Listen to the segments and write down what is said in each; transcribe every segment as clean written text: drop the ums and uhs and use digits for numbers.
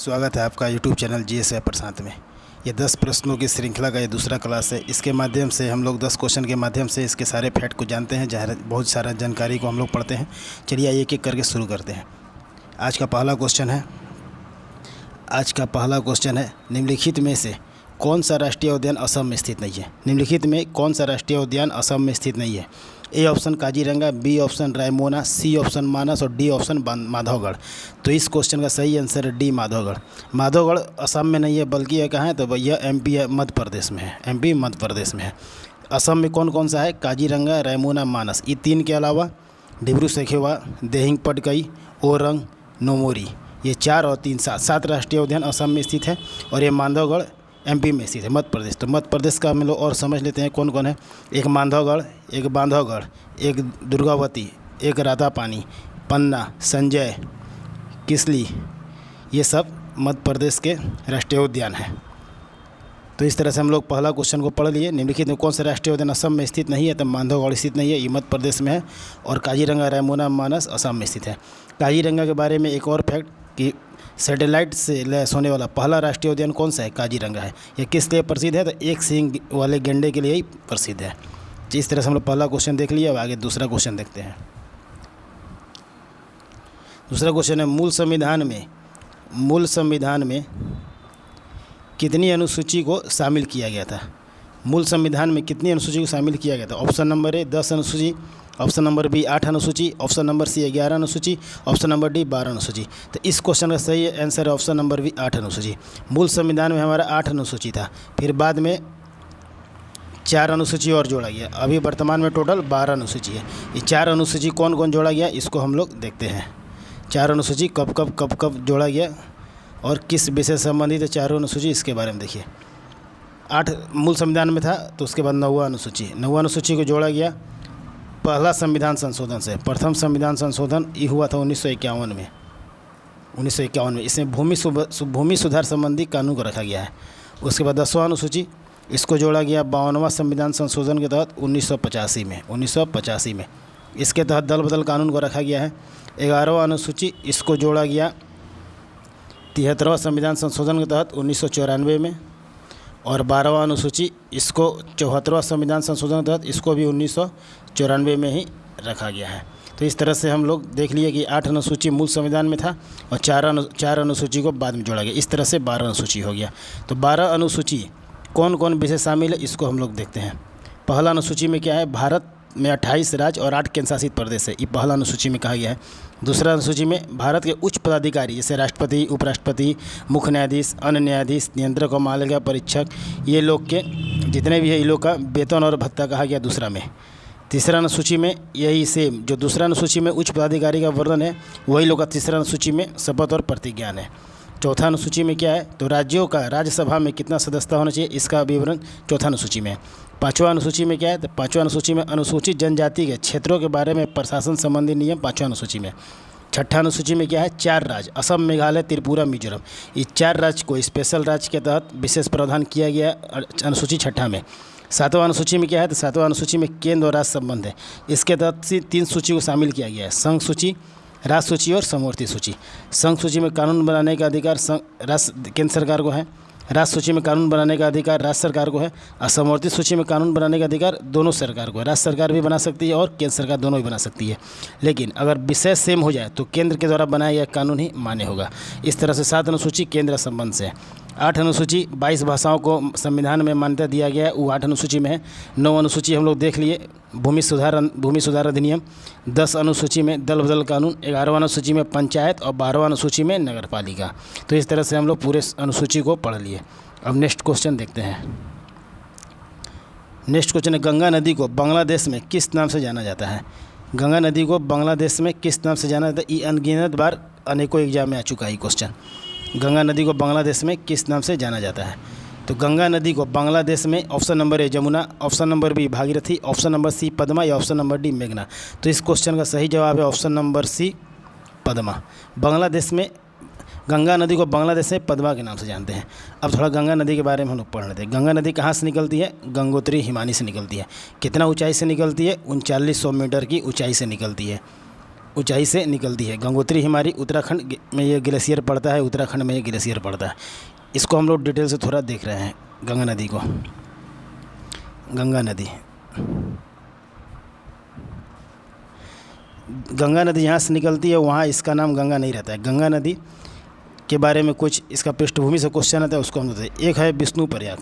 स्वागत है आपका यूट्यूब चैनल जीएस प्रशांत में। ये 10 प्रश्नों की श्रृंखला का ये दूसरा क्लास है। इसके माध्यम से हम लोग 10 क्वेश्चन के माध्यम से इसके सारे फैक्ट को जानते हैं, जहाँ बहुत सारा जानकारी को हम लोग पढ़ते हैं। चलिए एक एक करके शुरू करते हैं। आज का पहला क्वेश्चन है निम्नलिखित में से कौन सा राष्ट्रीय उद्यान असम में स्थित नहीं है। निम्नलिखित में कौन सा राष्ट्रीय उद्यान असम में स्थित नहीं है। A option Kaziranga, B option Raimona, C option Manas और डी ऑप्शन माधवगढ़। तो इस क्वेश्चन का सही आंसर है डी माधवगढ़। माधवगढ़ असम में नहीं है, बल्कि यह कहाँ है, तो भैया एमपी मध्य प्रदेश में है। एमपी मध्य प्रदेश में है। असम में कौन कौन सा है, काजीरंगा, रायमोना, मानस। ये तीन के अलावा डिब्रू सैखोवा, देहिंग पटकई, ओरंग, नोमोरी, ये 4 और 3 7 राष्ट्रीय उद्यान असम में स्थित है। और ये माधवगढ़ एमपी में स्थित है, मध्य प्रदेश। तो मध्य प्रदेश का हम लोग और समझ लेते हैं कौन कौन है। एक माधवगढ़, एक बांधवगढ़, एक दुर्गावती, एक रातापानी, पन्ना, संजय, किसली, ये सब मध्य प्रदेश के राष्ट्रीय उद्यान हैं। तो इस तरह से हम लोग पहला क्वेश्चन को पढ़ लिए। निम्नलिखित में कौन सा राष्ट्रीय उद्यान असम में स्थित नहीं है, तो माधवगढ़ स्थित नहीं है, ये मध्य प्रदेश में है। और काजीरंगा, रायमोना, मानस असम में स्थित है। काजीरंगा के बारे में एक और फैक्ट कि सैटेलाइट से लैस होने वाला पहला राष्ट्रीय उद्यान कौन सा है, काजीरंगा है। यह किस लिए प्रसिद्ध है, तो एक सींग वाले गेंडे के लिए ही प्रसिद्ध है। इस तरह से हम लोग पहला क्वेश्चन देख लिया। अब आगे दूसरा क्वेश्चन देखते हैं। दूसरा क्वेश्चन है मूल संविधान में कितनी अनुसूची को शामिल किया गया था। मूल संविधान में कितनी अनुसूची को शामिल किया गया था। ऑप्शन नंबर ए 10 अनुसूची, ऑप्शन नंबर बी 8 अनुसूची, ऑप्शन नंबर सी 11 अनुसूची, ऑप्शन नंबर डी 12 अनुसूची। तो इस क्वेश्चन का सही आंसर है ऑप्शन नंबर बी 8 अनुसूची। मूल संविधान में हमारा 8 अनुसूची था, फिर बाद में 4 अनुसूची और जोड़ा गया। अभी वर्तमान में टोटल 12 अनुसूची है। ये 4 अनुसूची कौन कौन जोड़ा गया, इसको हम लोग देखते हैं। 4 अनुसूची कब कब जोड़ा गया और किस विषय से संबंधित है 4 अनुसूची, इसके बारे में देखिए। 8 मूल संविधान में था, तो उसके बाद 9वां अनुसूची को जोड़ा गया पहला संविधान संशोधन से। प्रथम संविधान संशोधन ये हुआ था 1951 में। इसमें भूमि सुधार संबंधी कानून को रखा गया है। उसके बाद 10वां अनुसूची, इसको जोड़ा गया 52वां संविधान संशोधन के तहत 1985 में। इसके तहत दल बदल कानून को रखा गया है। 11वां अनुसूची, इसको जोड़ा गया 73वां संविधान संशोधन के तहत 1994 में। और 12वां अनुसूची, इसको 74वां संविधान संशोधन के तहत इसको भी 1994 में ही रखा गया है। तो इस तरह से हम लोग देख लिए कि 8 अनुसूची मूल संविधान में था और 4 अनुसूची को बाद में जोड़ा गया। इस तरह से 12 अनुसूची हो गया। तो 12 अनुसूची कौन कौन विषय शामिल है, इसको हम लोग देखते हैं। पहला अनुसूची में क्या है, भारत में 28 राज्य और 8 केंद्र शासित प्रदेश है, ये पहला अनुसूची में कहा गया है। दूसरा अनुसूची में भारत के उच्च पदाधिकारी जैसे राष्ट्रपति, उपराष्ट्रपति, मुख्य न्यायाधीश, अन्य न्यायाधीश, नियंत्रक और मालिका परीक्षक, ये लोग के जितने भी है, ये लोग का वेतन और भत्ता कहा गया दूसरा में। तीसरा अनुसूची में यही सेम जो दूसरा अनुसूची में उच्च पदाधिकारी का वर्णन है, वही लोग का तीसरा अनुसूची में शपथ और प्रतिज्ञान है। चौथा अनुसूची में क्या है, तो राज्यों का राज्यसभा में कितना सदस्यता होना चाहिए, इसका विवरण चौथा अनुसूची में है। 5वां अनुसूची में क्या है, तो 5वां अनुसूची में अनुसूचित जनजाति के क्षेत्रों के बारे में प्रशासन संबंधी नियम 5वां अनुसूची में। 6ठा अनुसूची में क्या है, 4 राज्य असम, मेघालय, त्रिपुरा, मिजोरम, ये 4 राज्य को स्पेशल राज्य के तहत विशेष प्रावधान किया गया अनुसूची 6ठा में। 7वां अनुसूची में क्या है, तो 7वां अनुसूची में केंद्र और राज्य संबंध है। इसके तहत 3 सूची को शामिल किया गया है, संघ सूची, राज्य सूची और समवर्ती सूची। संघ सूची में कानून बनाने का अधिकार केंद्र सरकार को है। राज्य सूची में कानून बनाने का अधिकार राज्य सरकार को है। और समवर्ती सूची में कानून बनाने का अधिकार दोनों सरकार को है। राज्य सरकार भी बना सकती है और केंद्र सरकार दोनों भी बना सकती है। लेकिन अगर विषय सेम हो जाए तो केंद्र के द्वारा बनाया गया कानून ही मान्य होगा। इस तरह से 7 अनुसूची केंद्र संबंध से है। 8 अनुसूची 22 भाषाओं को संविधान में मान्यता दिया गया है, वो 8 अनुसूची में है। 9 अनुसूची हम लोग देख लिए भूमि सुधार अधिनियम। 10 अनुसूची में दल बदल कानून। 11वां अनुसूची में पंचायत और 12वां अनुसूची में नगर पालिका। तो इस तरह से हम लोग पूरे अनुसूची को पढ़ लिए। अब नेक्स्ट क्वेश्चन देखते हैं। नेक्स्ट क्वेश्चन है गंगा नदी को बांग्लादेश में किस नाम से जाना जाता है। गंगा नदी को बांग्लादेश में किस नाम से जाना जाता है, ये अनगिनत बार अनेकों एग्जाम में आ चुका है क्वेश्चन। गंगा नदी को बांग्लादेश में किस नाम से जाना जाता है। तो गंगा नदी को बांग्लादेश में option number A Yamuna, option number B Bhagirathi, option number C Padma या ऑप्शन नंबर डी मेघना। तो इस क्वेश्चन का सही जवाब है option number C Padma. Bangladesh में गंगा नदी को बांग्लादेश में पद्मा के नाम से जानते हैं। अब थोड़ा गंगा नदी के बारे में हम लोग पढ़ लेते हैं। गंगा नदी कहाँ से निकलती है, गंगोत्री हिमानी से निकलती है। कितना ऊंचाई से निकलती है, 3900 मीटर की ऊंचाई से निकलती है। ऊंचाई से निकलती है। गंगोत्री हिमालय उत्तराखंड में ये ग्लेशियर पड़ता है, उत्तराखंड में ये ग्लेशियर पड़ता है। इसको हम लोग डिटेल से थोड़ा देख रहे हैं गंगा नदी को। गंगा नदी यहाँ से निकलती है, वहाँ इसका नाम गंगा नहीं रहता है। गंगा नदी के बारे में कुछ इसका पृष्ठभूमि से क्वेश्चन आता है, उसको हम देखते हैं। एक है विष्णु प्रयाग,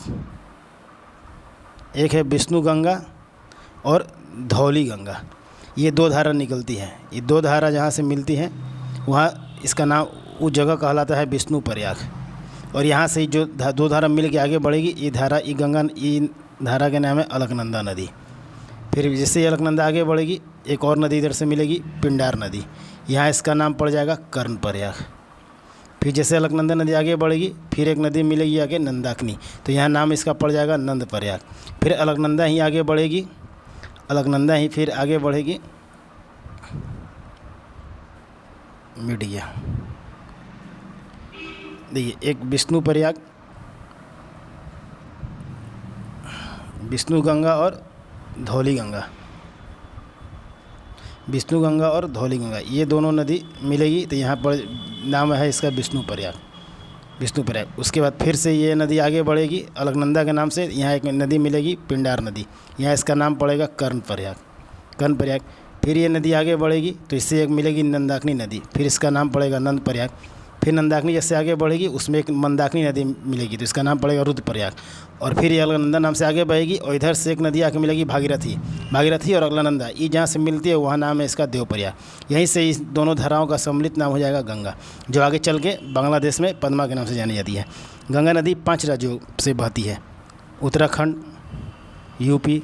एक है विष्णु गंगा और धौली गंगा। ये दो धारा निकलती है। ये दो धारा जहाँ से मिलती हैं वहाँ इसका नाम उस जगह कहलाता है विष्णु प्रयाग। और यहाँ से जो दो धारा मिल के आगे बढ़ेगी, ये धारा के नाम है अलकनंदा नदी। फिर जैसे अलकनंदा आगे बढ़ेगी, एक और नदी इधर से मिलेगी, पिंडार नदी। यहाँ इसका नाम पड़ जाएगा कर्ण प्रयाग। फिर जैसे अलकनंदा नदी आगे बढ़ेगी, फिर एक नदी मिलेगी आगे नंदाकिनी, तो यहाँ नाम इसका पड़ जाएगा नंद प्रयाग। फिर अलकनंदा ही आगे बढ़ेगी, अलकनंदा ही फिर आगे बढ़ेगी, मिट गया। देखिए, एक विष्णु प्रयाग, विष्णु गंगा और धौली गंगा, विष्णु गंगा और धौली गंगा, ये दोनों नदी मिलेगी तो यहाँ पर नाम है इसका विष्णु प्रयाग, विष्णु प्रयाग। उसके बाद फिर से ये नदी आगे बढ़ेगी अलकनंदा के नाम से, यहाँ एक नदी मिलेगी पिंडार नदी, यहाँ इसका नाम पड़ेगा कर्ण प्रयाग, कर्ण प्रयाग। फिर ये नदी आगे बढ़ेगी तो इससे एक मिलेगी नंदाकिनी नदी, फिर इसका नाम पड़ेगा नंद प्रयाग। फिर नंदाकिनी जैसे आगे बढ़ेगी उसमें एक मंदाकिनी नदी मिलेगी तो इसका नाम पड़ेगा रुद्र प्रयाग। और फिर ये अलकनंदा नाम से आगे बढ़ेगी और इधर से एक नदी आके मिलेगी भागीरथी, भागीरथी और अलकनंदा, ये जहाँ से मिलती है वहाँ नाम है इसका देव प्रयाग। यहीं से इस दोनों धाराओं का सम्मिलित नाम हो जाएगा गंगा, जो आगे चल के बांग्लादेश में पद्मा के नाम से जानी जाती है। गंगा नदी 5 राज्यों से बहती है, उत्तराखंड, यूपी,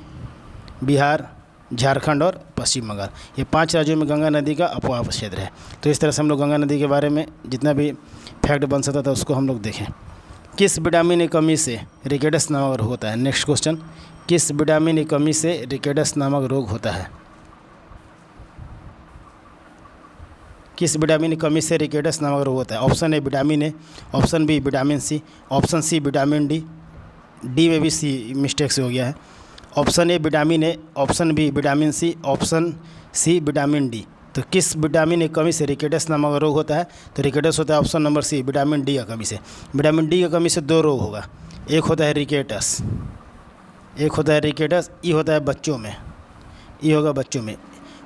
बिहार, झारखंड और पश्चिम बंगाल। ये 5 राज्यों में गंगा नदी का अपवाह क्षेत्र है। तो इस तरह से हम लोग गंगा नदी के बारे में जितना भी फैक्ट बन सकता था उसको हम लोग देखें। किस विटामिन की कमी से रिकेटस नामक रोग होता है? नेक्स्ट क्वेश्चन, किस विटामिन की कमी से रिकेटस नामक रोग होता है? किस विटामिन की कमी से रिकेटस नामक रोग होता है? Option A vitamin A, option B vitamin C, option C vitamin D, D में भी सी मिस्टेक से हो गया है। Option A vitamin A, option B vitamin C, option C vitamin D. तो किस विटामिन की कमी से रिकेटस नामक रोग होता है? तो रिकेटस होता है option number C, vitamin D की कमी से। विटामिन डी की कमी से 2 रोग होगा, एक होता है रिकेटस, एक होता है रिकेटस, ये होता है बच्चों में, ये होगा बच्चों में।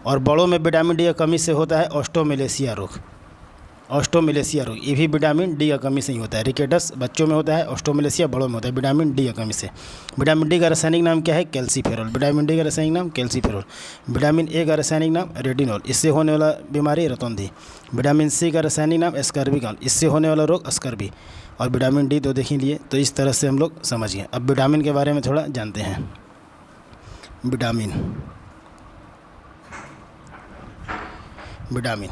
और बड़ों में विटामिन डी की कमी से होता है ऑस्टोमेलेसिया रोग, ऑस्टोमेलेसिया रोग, ये भी विटामिन डी की कमी से ही होता है। रिकेटस बच्चों में होता है, ऑस्टोमेलेसिया बड़ों में होता है, विटामिन डी की कमी से। विटामिन डी का रासायनिक नाम क्या है? कैल्सीफेरॉल। विटामिन डी का रासायनिक नाम कैल्सीफेरॉल। विटामिन ए का रासायनिक नाम रेटिनॉल, इससे होने वाला बीमारी रतौंधी। विटामिन सी का रासायनिक नाम एस्कर्बिकॉल, इससे होने वाला रोग स्कर्बी। और विटामिन डी तो देख ही लिए। तो इस तरह से हम लोग समझ गए। अब विटामिन के बारे में थोड़ा जानते हैं। विटामिन, विटामिन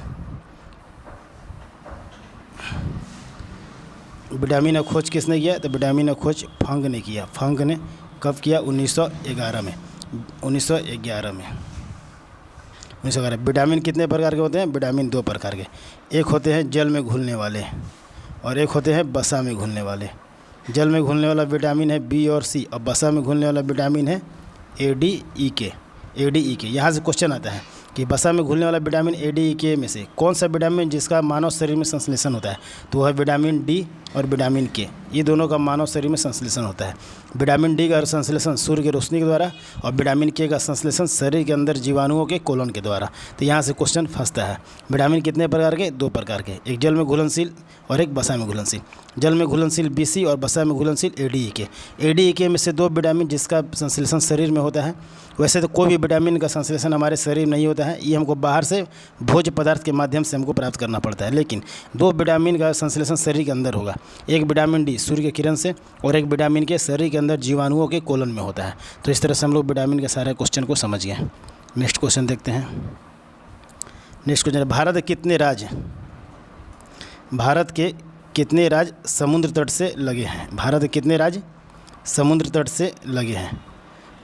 विटामिन का खोज किसने किया? तो विटामिन का खोज फंक ने किया। फंक ने कब किया? 1911 में, 1911 में, 1911। विटामिन कितने प्रकार के होते हैं? विटामिन 2 प्रकार के। एक होते हैं जल में घुलने वाले और एक होते हैं वसा में घुलने वाले। जल में घुलने वाला विटामिन है बी और सी, और वसा में घुलने वाला विटामिन है ADEK, ADEK। यहाँ से क्वेश्चन आता है कि वसा में घुलने वाला विटामिन ADEK में से कौन सा विटामिन जिसका मानव शरीर में संश्लेषण होता है? तो वह है विटामिन डी और विटामिन के, ये दोनों का मानव शरीर में संश्लेषण होता है। विटामिन डी का संश्लेषण सूर्य की रोशनी के द्वारा और विटामिन के का संश्लेषण शरीर के अंदर जीवाणुओं के कोलन के द्वारा। तो यहाँ से क्वेश्चन फंसता है। विटामिन कितने प्रकार के? 2 प्रकार के, एक जल में घुलनशील और एक वसा में घुलनशील। जल में घुलनशील BC और वसा में घुलनशील ADEK। ADEK में से 2 विटामिन जिसका संश्लेषण शरीर में होता है। वैसे तो कोई भी विटामिन का संश्लेषण हमारे शरीर में नहीं होता है, ये हमको बाहर से भोज्य पदार्थ के माध्यम से हमको प्राप्त करना पड़ता है। लेकिन 2 विटामिन का संश्लेषण शरीर के अंदर होगा, एक विटामिन डी सूर्य के किरण से और एक विटामिन के शरीर के अंदर जीवाणुओं के कोलन में होता है। तो इस तरह से हम लोग विटामिन के सारे क्वेश्चन को समझ गए। नेक्स्ट क्वेश्चन देखते हैं। नेक्स्ट क्वेश्चन, भारत के कितने राज्य, भारत के कितने राज्य समुद्र तट से लगे हैं? भारत के कितने राज्य समुद्र तट से लगे हैं?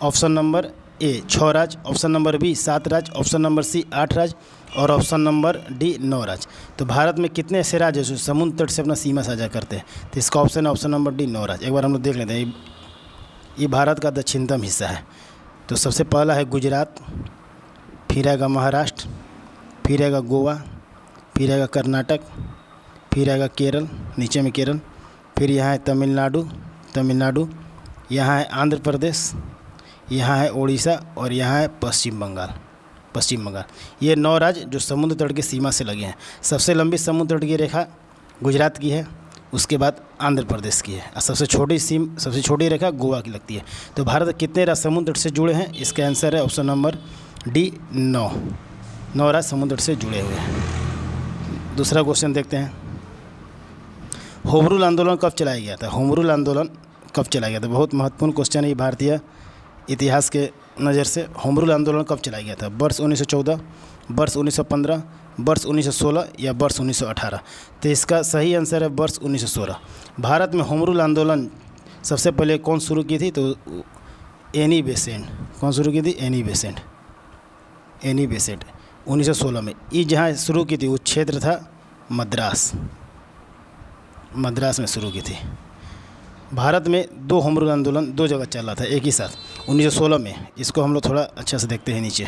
ऑप्शन नंबर ए 6 राज्य, ऑप्शन नंबर बी 7 राज्य, ऑप्शन नंबर सी 8 राज्य और ऑप्शन नंबर डी 9 राज्य। तो भारत में कितने ऐसे राज्य जो समुद्र तट से अपना सीमा साझा करते हैं? तो इसका ऑप्शन है ऑप्शन नंबर डी 9 राज्य। एक बार हम लोग देख लेते हैं। ये भारत का दक्षिणतम हिस्सा है। तो सबसे पहला है गुजरात, फिर आएगा महाराष्ट्र, फिर आएगा गोवा, फिर आएगा कर्नाटक, फिर आएगा केरल, नीचे में केरल, फिर यहाँ है तमिलनाडु, यहाँ है आंध्र प्रदेश, यहाँ है उड़ीसा और यहाँ है पश्चिम बंगाल। ये 9 राज्य जो समुद्र तट की सीमा से लगे हैं। सबसे लंबी समुद्र तट की रेखा गुजरात की है, उसके बाद आंध्र प्रदेश की है और सबसे छोटी रेखा गोवा की लगती है। तो भारत कितने राज्य समुद्र तट से जुड़े हैं? इसका आंसर है ऑप्शन नंबर डी 9 राज्य समुद्र तट से जुड़े हुए हैं। दूसरा क्वेश्चन देखते हैं, होम रूल आंदोलन कब चलाया गया था? होम रूल आंदोलन कब चलाया गया था? बहुत महत्वपूर्ण क्वेश्चन है ये भारतीय इतिहास के नज़र से। होम रूल आंदोलन कब चलाया गया था? वर्ष 1914, वर्ष 1915, वर्ष 1916 या वर्ष 1918? तो इसका सही आंसर है वर्ष 1916। भारत में होम रूल आंदोलन सबसे पहले कौन शुरू की थी? तो एनी बेसेंट। कौन शुरू की थी? एनी बेसेंट 1916 में। ये जहाँ शुरू की थी वो क्षेत्र था मद्रास में शुरू की थी। भारत में 2 होम रूल आंदोलन 2 जगह चल रहा था एक ही साथ 1916 में। इसको हम लोग थोड़ा अच्छा से देखते हैं नीचे।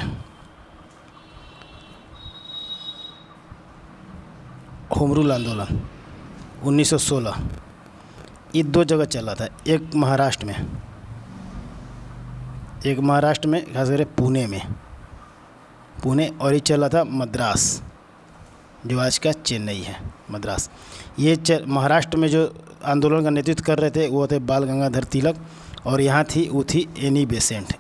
होम रूल आंदोलन 1916 ये 2 जगह चल रहा था, एक महाराष्ट्र में खास करके पुणे और ये चल रहा था मद्रास, जो आज का चेन्नई है, मद्रास। ये महाराष्ट्र में जो आंदोलन का नेतृत्व कर रहे थे वो थे बाल गंगाधर तिलक और यहाँ वो थी एनी बेसेंट।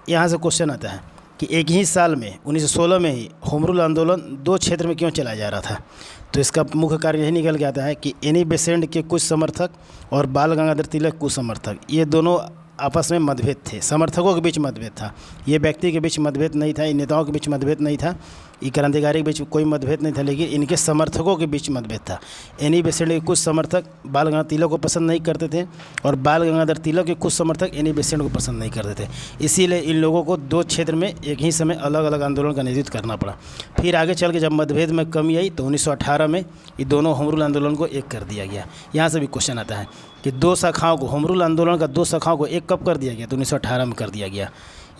यहाँ से क्वेश्चन आता है कि एक ही साल में 1916 में ही होम रूल आंदोलन 2 क्षेत्र में क्यों चलाया जा रहा था? तो इसका मुख्य कारण यही निकल के आता है कि एनी बेसेंट के कुछ समर्थक और बाल गंगाधर तिलक कुछ समर्थक, ये दोनों आपस में मतभेद थे, समर्थकों के बीच मतभेद था। ये व्यक्ति के बीच मतभेद नहीं था, इन नेताओं के बीच मतभेद नहीं था, ये क्रांतिकारी के बीच कोई मतभेद नहीं था, लेकिन इनके समर्थकों के बीच मतभेद था। एनी बेसेंट के कुछ समर्थक बाल गंगाधर तिलक को पसंद नहीं करते थे और बाल गंगाधर तिलक के कुछ समर्थक एनी बेसेंट को पसंद नहीं करते थे। इसीलिए इन लोगों को 2 क्षेत्र में एक ही समय अलग अलग आंदोलन का नेतृत्व करना पड़ा। फिर आगे चल के जब मतभेद में कमी आई तो 1918 में ये दोनों होम रूल आंदोलन को एक कर दिया गया। यहाँ से भी क्वेश्चन आता है कि 2 शाखाओं को, होम रूल आंदोलन का 2 शाखाओं को एक कब कर दिया गया? तो 1918 में कर दिया गया।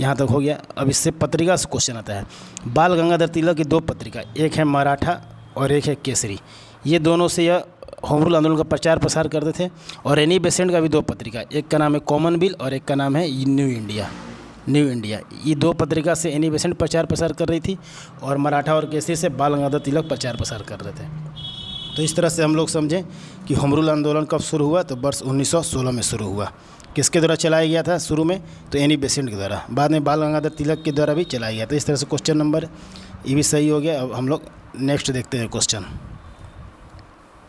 यहाँ तक हो गया। अब इससे पत्रिका से क्वेश्चन आता है। बाल गंगाधर तिलक की 2 पत्रिका, एक है मराठा और एक है केसरी, ये दोनों से यह होम रूल आंदोलन का प्रचार प्रसार करते थे। और एनी बेसेंट का भी 2 पत्रिका, एक का नाम है कॉमनवेल्थ और एक का नाम है न्यू इंडिया। ये 2 पत्रिका से एनी बेसेंट प्रचार प्रसार कर रही थी और मराठा और केसरी से बाल गंगाधर तिलक प्रचार प्रसार कर रहे थे। तो इस तरह से हम लोग समझें कि होम रूल आंदोलन कब शुरू हुआ? तो वर्ष 1916 में शुरू हुआ। किसके द्वारा चलाया गया था शुरू में? तो एनी बेसेंट के द्वारा, बाद में बाल गंगाधर तिलक के द्वारा भी चलाया गया था। इस तरह से क्वेश्चन नंबर ये भी सही हो गया। अब हम लोग नेक्स्ट देखते हैं क्वेश्चन।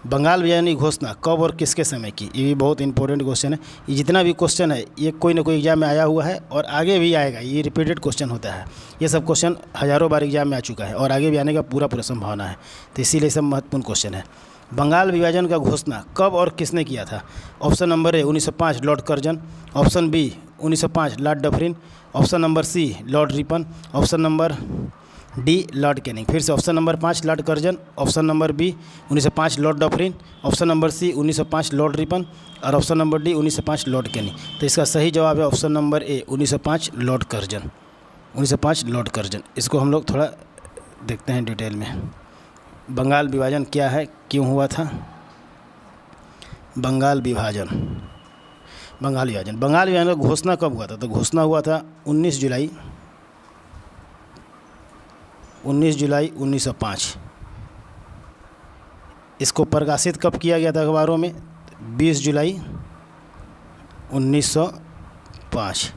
बंगाल विभाजन की घोषणा कब और किसके समय की? ये भी बहुत इंपॉर्टेंट क्वेश्चन है। ये जितना भी क्वेश्चन है ये कोई ना कोई एग्जाम में आया हुआ है और आगे भी आएगा। ये रिपीटेड क्वेश्चन होता है। ये सब क्वेश्चन हज़ारों बार एग्जाम में आ चुका है और आगे भी आने का पूरा संभावना है। तो इसीलिए सब महत्वपूर्ण क्वेश्चन है। बंगाल विभाजन का घोषणा कब और किसने किया था? Option number A 1905 Lord Curzon, option B 1905 Lord Dufferin, option number C Lord Ripon, option number D Lord Canning. फिर से option number 5 Lord Curzon, option number B 1905 Lord Dufferin, option number C 1905 Lord Ripon और option number D 1905 Lord Canning. तो इसका सही जवाब है option number A 1905 Lord Curzon. 1905 Lord Curzon. इसको हम लोग थोड़ा देखते हैं डिटेल में। बंगाल विभाजन क्या है, क्यों हुआ था? बंगाल विभाजन का घोषणा कब हुआ था? तो घोषणा हुआ था 19 जुलाई 1905। इसको प्रकाशित कब किया गया था अखबारों में? 20 जुलाई 1905।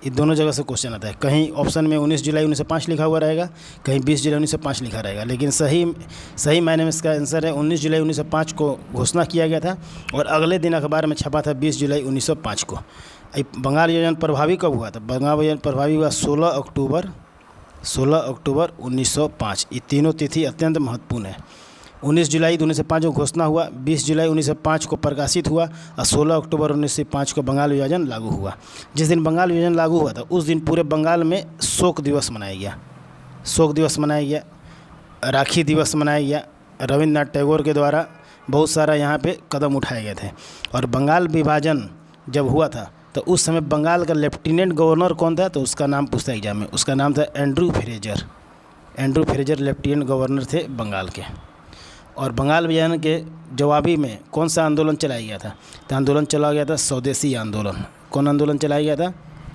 ये दोनों जगह से क्वेश्चन आता है। कहीं ऑप्शन में 19 जुलाई 1905 लिखा हुआ रहेगा, कहीं 20 जुलाई 1905 लिखा रहेगा, लेकिन सही मायने में इसका आंसर है 19 जुलाई 1905 को घोषणा किया गया था और अगले दिन अखबार में छपा था 20 जुलाई 1905 को। बंगाल विभाजन प्रभावी कब हुआ था? बंगाल विभाजन प्रभावी हुआ 16 अक्टूबर 1905। ये तीनों तिथि अत्यंत महत्वपूर्ण है। 19 जुलाई 1905 को घोषणा हुआ, 20 जुलाई 1905 को प्रकाशित हुआ और 16 अक्टूबर 1905 को बंगाल विभाजन लागू हुआ। जिस दिन बंगाल विभाजन लागू हुआ था उस दिन पूरे बंगाल में शोक दिवस मनाया गया, राखी दिवस मनाया गया। रविंद्रनाथ टैगोर के द्वारा बहुत सारा यहाँ पे कदम उठाए गए थे। और बंगाल विभाजन जब हुआ था तो उस समय बंगाल का लेफ्टिनेंट गवर्नर कौन था? तो उसका नाम पूछता एग्जाम में, उसका नाम था एंड्रू फ्रेजर लेफ्टिनेंट गवर्नर थे बंगाल के। और बंगाल विभाजन के जवाबी में कौन सा आंदोलन चलाया गया था? तो आंदोलन चला गया था स्वदेशी आंदोलन। कौन आंदोलन चलाया गया था?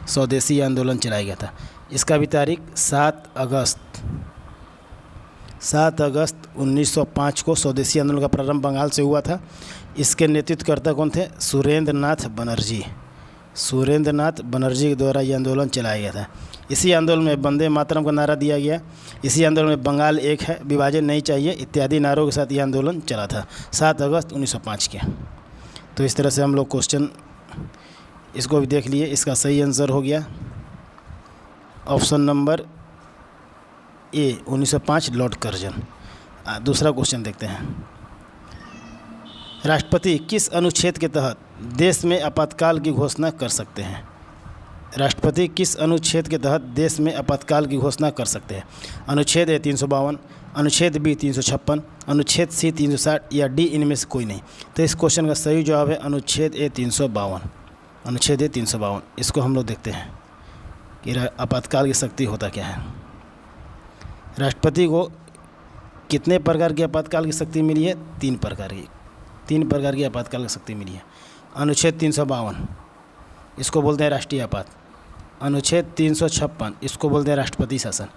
स्वदेशी आंदोलन चलाया गया था। इसका भी तारीख 7 अगस्त 1905 को स्वदेशी आंदोलन का प्रारंभ बंगाल से हुआ था। इसके नेतृत्वकर्ता कौन थे? सुरेंद्र नाथ बनर्जी। सुरेंद्र नाथ बनर्जी के द्वारा ये आंदोलन चलाया गया था। इसी आंदोलन में वंदे मातरम का नारा दिया गया। इसी आंदोलन में बंगाल एक है, विभाजन नहीं चाहिए इत्यादि नारों के साथ ये आंदोलन चला था 7 अगस्त 1905 के। तो इस तरह से हम लोग क्वेश्चन इसको भी देख लिए। इसका सही आंसर हो गया option number A 1905 Lord Curzon. दूसरा क्वेश्चन देखते हैं। राष्ट्रपति किस अनुच्छेद के तहत देश में आपातकाल की घोषणा कर सकते हैं? राष्ट्रपति किस अनुच्छेद के तहत देश में आपातकाल की घोषणा कर सकते हैं? अनुच्छेद ए 352, अनुच्छेद बी 356, अनुच्छेद सी 360 या डी इनमें से कोई नहीं। तो इस क्वेश्चन का सही जवाब है अनुच्छेद ए 352। अनुच्छेद ए 352। इसको हम लोग देखते हैं कि आपातकाल की शक्ति होता क्या है। राष्ट्रपति को कितने प्रकार की आपातकाल की शक्ति मिली है? 3 प्रकार की आपातकाल की शक्ति मिली है। अनुच्छेद 352 इसको बोलते हैं राष्ट्रीय आपात। अनुच्छेद 356 इसको बोलते हैं राष्ट्रपति शासन।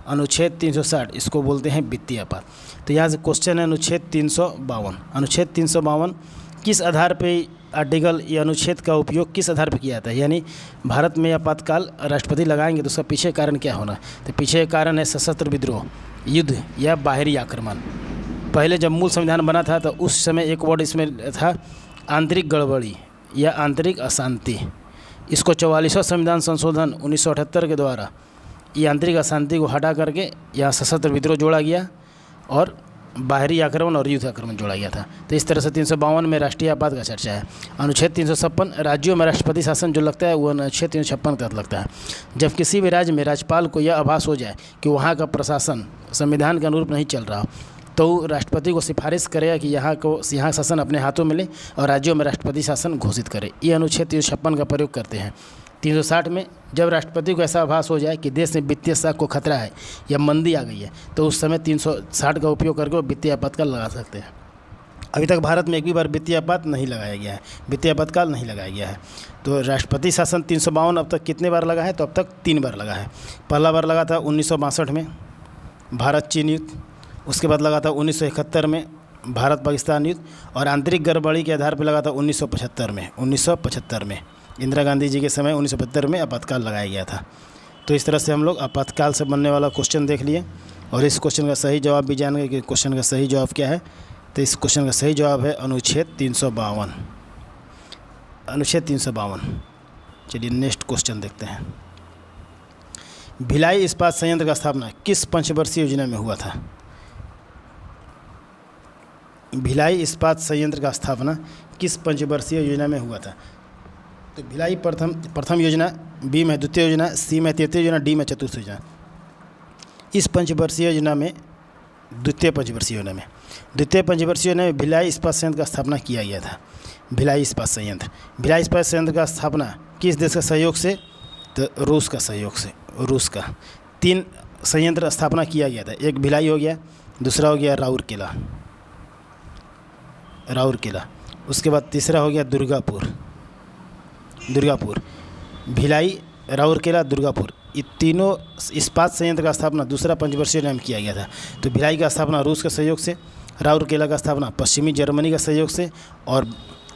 अनुच्छेद 360 इसको बोलते हैं वित्तीय आपात। तो यहाँ से क्वेश्चन है अनुच्छेद 352। अनुच्छेद 352 किस आधार पे आर्टिकल या अनुच्छेद का उपयोग किस आधार पर किया जाता है? यानी भारत में आपातकाल राष्ट्रपति लगाएंगे तो उसका पीछे कारण क्या होना? तो पीछे कारण है सशस्त्र विद्रोह, युद्ध या बाहरी आक्रमण। पहले जब मूल संविधान बना था तो उस समय एक वर्ड इसमें था आंतरिक गड़बड़ी या आंतरिक अशांति। इसको 44वां संविधान संशोधन 1978 के द्वारा ये आंतरिक अशांति को हटा करके यहाँ सशस्त्र विद्रोह जोड़ा गया और बाहरी आक्रमण और युद्ध आक्रमण जोड़ा गया था। तो इस तरह से 352 में राष्ट्रीय आपात का चर्चा है। अनुच्छेद 356 राज्यों में राष्ट्रपति शासन जो लगता है वो अनुच्छेद 356 के तहत लगता है। जब किसी भी राज्य में राज्यपाल को यह आभास हो जाए कि वहाँ का प्रशासन संविधान के अनुरूप नहीं चल रहा तो राष्ट्रपति को सिफारिश करेगा कि यहाँ शासन अपने हाथों में ले और राज्यों में राष्ट्रपति शासन घोषित करे। ये अनुच्छेद 356 का प्रयोग करते हैं। 360 में जब राष्ट्रपति को ऐसा आभास हो जाए कि देश में वित्तीय साख को खतरा है या मंदी आ गई है तो उस समय 360 का उपयोग करके वो वित्तीय आपातकाल लगा सकते हैं। अभी तक भारत में एक भी बार वित्तीय आपात नहीं लगाया गया है, वित्तीय आपातकाल नहीं लगाया गया है। तो राष्ट्रपति शासन 352 अब तक कितने बार लगा है? तो अब तक 3 बार लगा है। पहला बार लगा था 1962 में भारत चीन युद्ध, उसके बाद लगा था 1971 में भारत पाकिस्तान युद्ध और आंतरिक गड़बड़ी के आधार पर लगा था 1975 में इंदिरा गांधी जी के समय 1975 में आपातकाल लगाया गया था। तो इस तरह से हम लोग आपातकाल से बनने वाला क्वेश्चन देख लिए और इस क्वेश्चन का सही जवाब भी जान गए कि क्वेश्चन का सही जवाब क्या है। तो इस क्वेश्चन का सही जवाब है अनुच्छेद 352। अनुच्छेद 352। चलिए नेक्स्ट क्वेश्चन देखते हैं। भिलाई इस्पात संयंत्र का स्थापना किस पंचवर्षीय योजना में हुआ था? भिलाई इस्पात संयंत्र का स्थापना किस पंचवर्षीय योजना में हुआ था? तो भिलाई प्रथम योजना, बी में द्वितीय योजना, सी में तृतीय योजना, डी में चतुर्थ योजना। इस पंचवर्षीय योजना में द्वितीय पंचवर्षीय योजना में भिलाई इस्पात संयंत्र का स्थापना किया गया था। भिलाई इस्पात संयंत्र का स्थापना किस देश के सहयोग से? तो रूस का सहयोग से। रूस का 3 संयंत्र स्थापना किया गया था। एक भिलाई हो गया, दूसरा हो गया राउरकेला, उसके बाद तीसरा हो गया दुर्गापुर। भिलाई, राउरकेला, दुर्गापुर, ये तीनों इस्पात संयंत्र का स्थापना दूसरा पंचवर्षीय योजना में किया गया था। तो भिलाई का स्थापना रूस के सहयोग से, राउरकेला का स्थापना पश्चिमी जर्मनी का सहयोग से और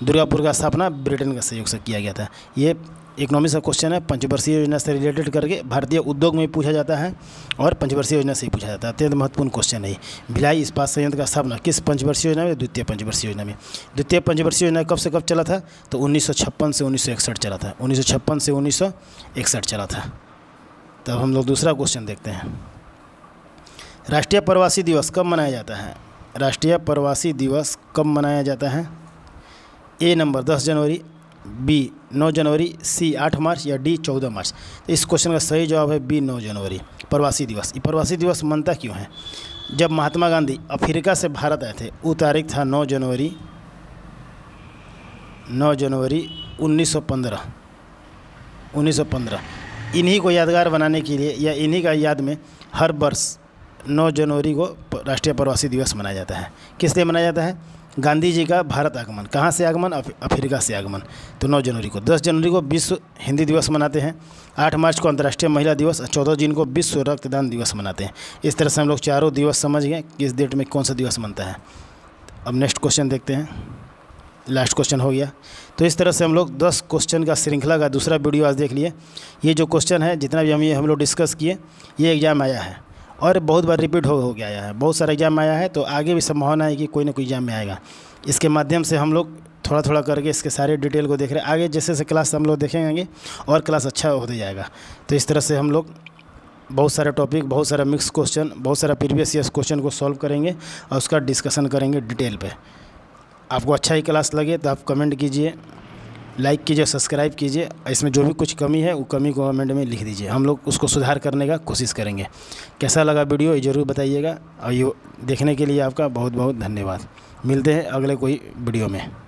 दुर्गापुर का स्थापना ब्रिटेन का सहयोग से किया गया था। ये इकोनॉमिक्स का क्वेश्चन है, पंचवर्षीय योजना से रिलेटेड करके भारतीय उद्योग में पूछा जाता है और पंचवर्षीय योजना से ही पूछा जाता है। अत्यंत महत्वपूर्ण क्वेश्चन है। भिलाई इस्पात संयंत्र का स्थापना किस पंचवर्षीय योजना में? द्वितीय पंचवर्षीय योजना में। द्वितीय पंचवर्षीय योजना कब से कब चला था? तो 1956 से 1961 चला था। 1956 से 1961 चला था। तब हम लोग दूसरा क्वेश्चन देखते हैं। राष्ट्रीय प्रवासी दिवस कब मनाया जाता है? राष्ट्रीय प्रवासी दिवस कब मनाया जाता है? ए नंबर 10 जनवरी, बी 9 जनवरी, सी 8 मार्च या डी 14 मार्च। इस क्वेश्चन का सही जवाब है बी 9 जनवरी। प्रवासी दिवस, ये प्रवासी दिवस मनता क्यों है? जब महात्मा गांधी अफ्रीका से भारत आए थे वो तारीख था 9 जनवरी 1915। इन्हीं को यादगार बनाने के लिए या इन्हीं का याद में हर वर्ष 9 जनवरी को राष्ट्रीय प्रवासी दिवस मनाया जाता है। किस लिए मनाया जाता है? गांधी जी का भारत आगमन। कहाँ से आगमन? अफ्रीका से आगमन। तो 9 जनवरी को। 10 जनवरी को विश्व हिंदी दिवस मनाते हैं। 8 मार्च को अंतर्राष्ट्रीय महिला दिवस। 14 जून को विश्व रक्तदान दिवस मनाते हैं। इस तरह से हम लोग चारों दिवस समझ गए किस डेट में कौन सा दिवस मनता है। अब नेक्स्ट क्वेश्चन देखते हैं। लास्ट क्वेश्चन हो गया। तो इस तरह से हम लोग 10 क्वेश्चन का श्रृंखला का दूसरा वीडियो आज देख लिए। ये जो क्वेश्चन है जितना भी हम लोग डिस्कस किए, ये एग्ज़ाम आया है और बहुत बार रिपीट हो गया है। बहुत सारा एग्ज़ाम आया है, तो आगे भी संभावना है कि कोई ना कोई एग्ज़ाम में आएगा। इसके माध्यम से हम लोग थोड़ा थोड़ा करके इसके सारे डिटेल को देख रहे हैं। आगे जैसे जैसे क्लास हम लोग देखेंगे और क्लास अच्छा होते जाएगा। तो इस तरह से हम लोग बहुत सारे टॉपिक, बहुत सारा मिक्स क्वेश्चन, बहुत सारा प्रीवियस ईयर्स क्वेश्चन को सॉल्व करेंगे और उसका डिस्कशन करेंगे डिटेल पे। आपको अच्छा ही क्लास लगे तो आप कमेंट कीजिए, लाइक कीजिए, सब्सक्राइब कीजिए। इसमें जो भी कुछ कमी है वो कमी को कमेंट में लिख दीजिए। हम लोग उसको सुधार करने का कोशिश करेंगे। कैसा लगा वीडियो ये ज़रूर बताइएगा। और ये देखने के लिए आपका बहुत बहुत धन्यवाद। मिलते हैं अगले कोई वीडियो में।